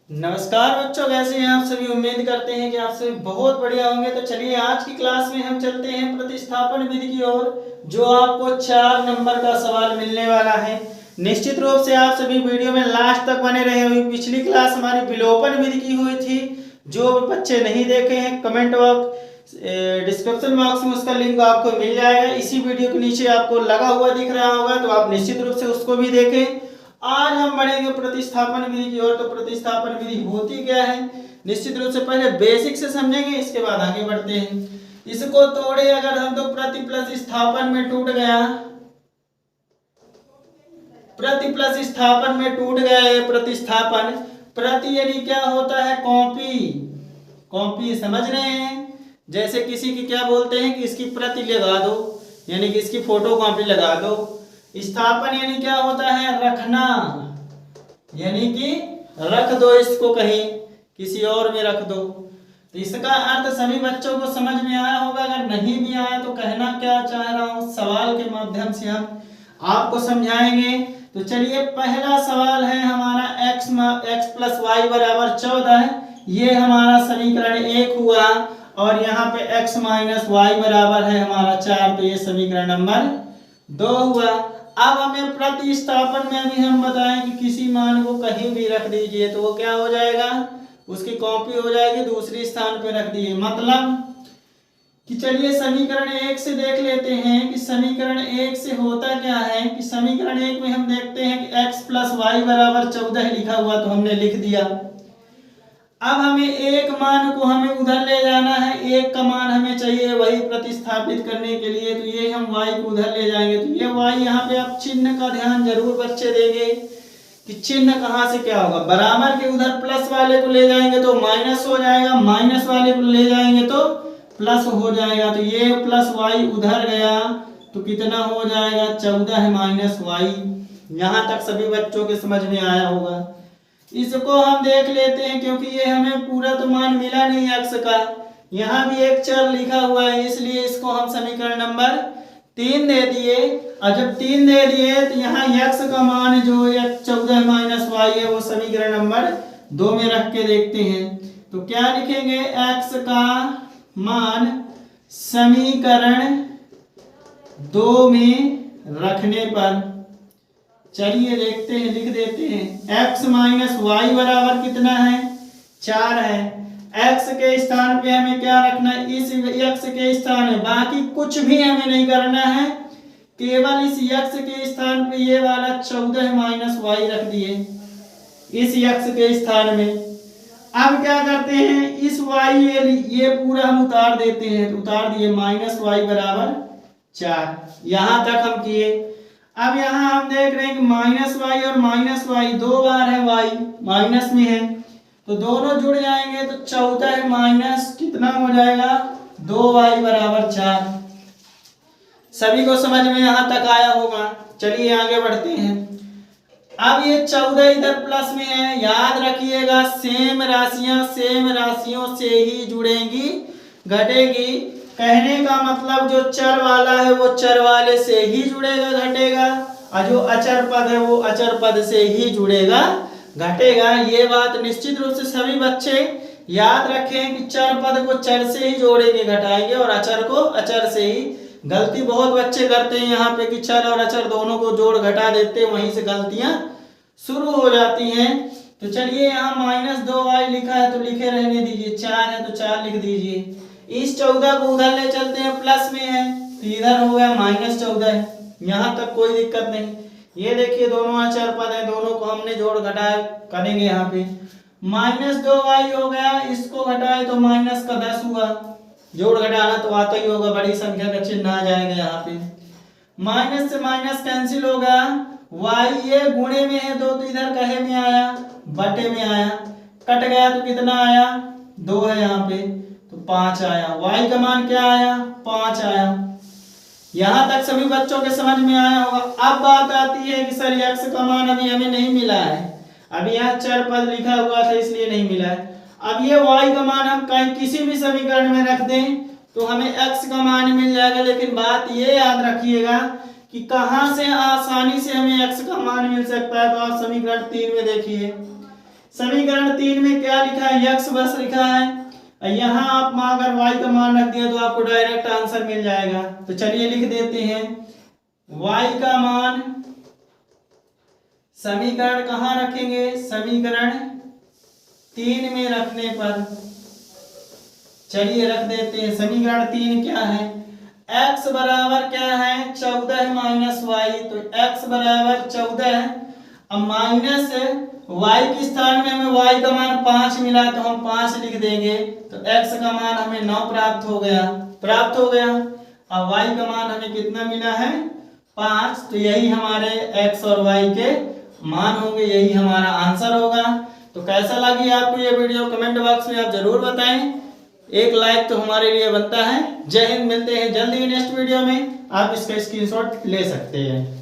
नमस्कार बच्चों, कैसे हैं आप सभी। उम्मीद करते हैं कि आप सभी बहुत बढ़िया होंगे। तो चलिए आज की क्लास में हम चलते हैं प्रतिस्थापन विधि की ओर, जो आपको 4 नंबर का सवाल मिलने वाला है। निश्चित रूप से आप सभी वीडियो में लास्ट तक बने रहे हुए। पिछली क्लास हमारी विलोपन विधि की हुई थी। जो बच्चे नहीं देखे हैं, कमेंट बॉक्स डिस्क्रिप्शन बॉक्स में उसका लिंक आपको मिल जाएगा। इसी वीडियो के नीचे आपको लगा हुआ दिख रहा होगा, तो आप निश्चित रूप से उसको भी देखें। आज हम बढ़ेंगे प्रतिस्थापन विधि की ओर। तो प्रतिस्थापन विधि होती क्या है, निश्चित रूप से पहले बेसिक से समझेंगे, इसके बाद आगे बढ़ते हैं। इसको तोड़े अगर हम, तो प्रति प्लस स्थापन में टूट गया। प्रति प्लस स्थापन में टूट गया ये प्रतिस्थापन। प्रति यानी क्या होता है, कॉपी। कॉपी समझ रहे हैं। जैसे किसी की क्या बोलते हैं कि इसकी प्रति लगा दो, यानी कि इसकी फोटो कॉपी लगा दो। स्थापन यानी क्या होता है, रखना, यानी कि रख दो इसको कहीं, किसी और में रख दो। तो इसका अर्थ सभी बच्चों को समझ में आया होगा। अगर नहीं भी आया तो कहना क्या चाह रहा हूं, सवाल के माध्यम से हम आपको समझाएंगे। तो चलिए, पहला सवाल है हमारा x प्लस वाई बराबर 14। ये हमारा समीकरण 1 हुआ, और यहाँ पे x माइनस वाई बराबर है हमारा 4, तो ये समीकरण नंबर 2 हुआ। अब हमें प्रतिस्थापन में अभी हम बताएं कि किसी मान को कहीं भी रख दीजिए तो वो क्या हो जाएगा, उसकी कॉपी हो जाएगी, दूसरी स्थान पे रख दीजिए। मतलब कि चलिए समीकरण 1 से देख लेते हैं कि समीकरण 1 से होता क्या है। कि समीकरण 1 में हम देखते हैं कि x प्लस वाई बराबर 14 लिखा हुआ, तो हमने लिख दिया। अब हमें एक मान को हमें उधर ले जाना है, एक का मान हमें चाहिए वही प्रतिस्थापित करने के लिए। तो ये हम y को उधर ले जाएंगे, तो ये y यहाँ पे आप चिन्ह का ध्यान जरूर बच्चे देंगे कि चिन्ह कहाँ से क्या होगा। बराबर के उधर प्लस वाले को ले जाएंगे तो माइनस हो जाएगा, माइनस वाले को ले जाएंगे तो प्लस हो जाएगा। तो ये प्लस y उधर गया तो कितना हो जाएगा, 14 माइनस वाई। यहाँ तक सभी बच्चों के समझ में आया होगा। इसको हम देख लेते हैं, क्योंकि ये हमें पूरा तो मान मिला नहीं x का। यहाँ भी एक चर लिखा हुआ है, इसलिए इसको हम समीकरण नंबर 3 दे दिए। और जब 3 दे दिए तो यहाँ x का मान जो 14 माइनस वाई है, वो समीकरण नंबर 2 में रख के देखते हैं। तो क्या लिखेंगे, x का मान समीकरण 2 में रखने पर, चलिए देखते हैं, लिख देते हैं। x माइनस वाई बराबर कितना है, 4 है। x के स्थान पे हमें क्या रखना है, इस x के स्थान में, बाकी कुछ भी हमें नहीं करना है, केवल इस x के स्थान पे ये वाला 14 माइनस वाई रख दिए इस x के स्थान में। अब क्या करते हैं, इस y ये पूरा हम उतार देते हैं, तो उतार दिए, माइनस वाई बराबर 4। यहां तक हम किए। अब यहाँ हम देख रहे हैं कि माइनस वाई और माइनस वाई 2 बार है, वाई माइनस में है, तो दोनों जुड़ जाएंगे तो 14 माइनस कितना हो जाएगा, 2y बराबर 4। सभी को समझ में यहाँ तक आया होगा। चलिए आगे बढ़ते हैं। अब ये 14 इधर प्लस में है, याद रखिएगा सेम राशियों से ही जुड़ेंगी, घटेगी। कहने का मतलब जो चर वाला है वो चर वाले से ही जुड़ेगा, घटेगा, और जो अचर पद है वो अचर पद से ही जुड़ेगा, घटेगा। ये बात निश्चित रूप से सभी बच्चे याद रखें कि चर पद को चर से ही जोड़ेंगे, घटाएंगे, और अचर को अचर से ही। गलती बहुत बच्चे करते हैं यहाँ पे कि चर और अचर दोनों को जोड़ घटा देते हैं, वहीं से गलतियां शुरू हो जाती हैं। तो चलिए, यहाँ माइनस 2y लिखा है तो लिखे रहने दीजिए, 4 है तो 4 लिख दीजिए। इस 14 को उधर ले चलते हैं, प्लस में है तो इधर हो गया माइनस 14 है। यहाँ तक कोई दिक्कत नहीं। ये देखिए दोनों अचर पद है, दोनों को हमने जोड़ घटाए करेंगे। यहाँ पे माइनस 2y हो गया, इसको घटाए तो माइनस का 10 हुआ। जोड़ घटाना तो आता ही होगा, बड़ी संख्या का चिन्ह आ जाएगा। यहाँ पे माइनस से माइनस कैंसिल हो गया, y ये गुणे में है 2 तो इधर कहे में आया, बटे में आया, कट गया तो कितना आया, 2 है यहाँ पे तो 5 आया। y का मान क्या आया, 5 आया। यहाँ तक सभी बच्चों के समझ में आया होगा। अब बात आती है कि सर x का मान अभी हमें नहीं मिला है, अभी यहाँ चर पद लिखा हुआ था इसलिए नहीं मिला है। अब ये y का मान हम कहीं किसी भी समीकरण में रख दें तो हमें x का मान मिल जाएगा। लेकिन बात ये याद रखिएगा कि कहां से आसानी से हमें x का मान मिल सकता है। तो आप समीकरण 3 में देखिए, समीकरण 3 में क्या लिखा है, x बस लिखा है। यहाँ आप अगर y का मान रख दिया तो आपको डायरेक्ट आंसर मिल जाएगा। तो चलिए लिख देते हैं y का मान, समीकरण कहाँ रखेंगे, समीकरण 3 में रखने पर, चलिए रख देते हैं। समीकरण 3 क्या है, x बराबर क्या है 14 माइनस y, तो x बराबर 14, अब माइनस y के स्थान में हमें y का मान 5 मिला तो हम 5 लिख देंगे, तो x का मान हमें 9 प्राप्त हो गया। अब y का मान हमें कितना मिला है 5, तो यही हमारे x और y के मान होंगे, यही हमारा आंसर होगा। तो कैसा लगी आपको ये वीडियो, कमेंट बॉक्स में आप जरूर बताएं। एक लाइक तो हमारे लिए बनता है। जय हिंद, मिलते हैं जल्दी नेक्स्ट वीडियो में। आप इसका स्क्रीनशॉट ले सकते हैं।